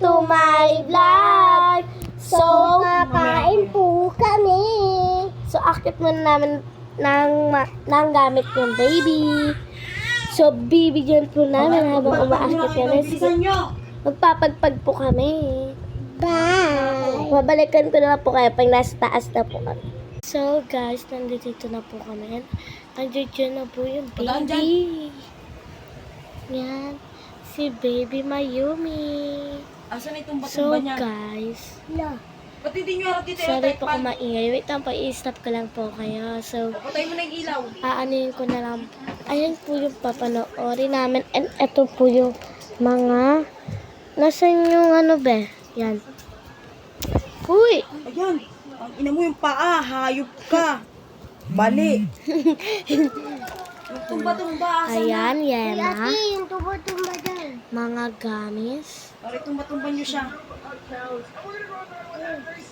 to my vlog! So, kakain po kami. So, akit muna namin ng gamit yung baby. So, bibigyan po namin habang umaakit kami. Magpapagpag po kami. Bye! Babalikan ko na po kayo pag nasa taas na po kami. So, guys, nandito na po kami. Nandiyan na po yung baby. Yan. Si Baby Mayumi. Asan itong So, batumba niya? guys. Ba't hindi nyo harap dito yung Sorry po type kung maingay. Wait lang po, i-stop ko lang po kayo. So, Patay mo na yung ilaw. aanuhin ko na lang. Ayan po yung papanoorin namin. And ito po yung mga... Nasaan yung ano be? Yan. Uy! Ayan. Ang ina mo yung paa. Hayop ka. Bali. Yung tumba-tumba. Asan Ayan, Yema. yung tubo-tumba dyan. Mga gamis. na? Pare, tumba-tumba nyo siya.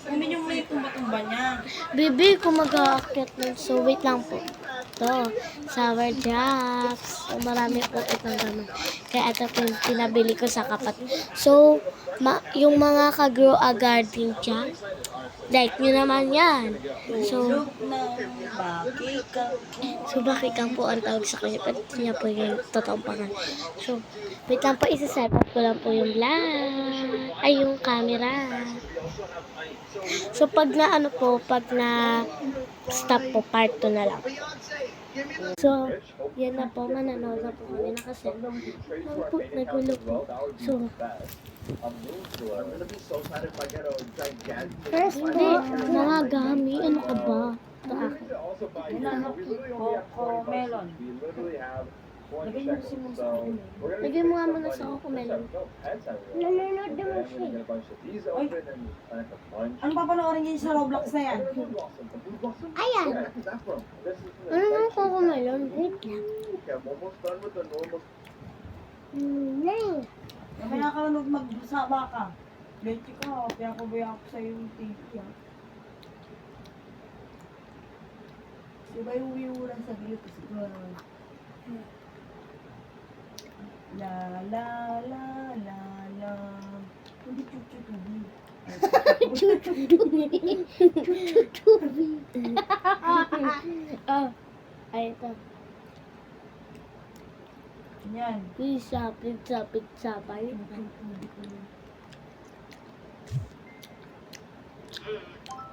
Kunin nyo muna yung tumba-tumba niya. Bibi, kung mag-aakyat nun. So, wait lang po. Ito, sour drops. So, marami po itong gaman. Kaya ito po yung pinabili ko sa kapat. So, yung mga ka-grow a garden dyan, like nyo naman yan. So, Look ng bakikang. so bakit kang po ang tawag sa kanya? Pati niya po yung totoong pangalan. So, wait lang po, isa-set up ko lang po yung vlog. Ay, yung camera. So, pag na ano po, pag na stop po, part 2 na lang. So, yan na po, mananood na po kami na kasi nagulo po. So, first po, mga gami, ano ka ba? Ito ako. Coco melon. Lagay nyo kasi muna sa akin. Lagay mo nga muna sa ako, melon. Nanonood naman siya. Ano papanoorin niyo sa Roblox na yan? Ayan. Ano naman ko melon? Wait lang. Nay. Kaya ka lang magsaba ka. Leche ka, kaya ko ba ako sa'yo yung TV ah. Diba yung wiwuran sa gilid kasi ko la la la la la. Hindi chuchutubi. Ah, ay ito. Yan. Pizza, pizza, pizza. Bye.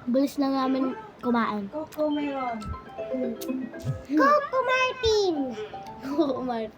Bilis na namin kumain. Coco melon. Coco Martin. Kumain.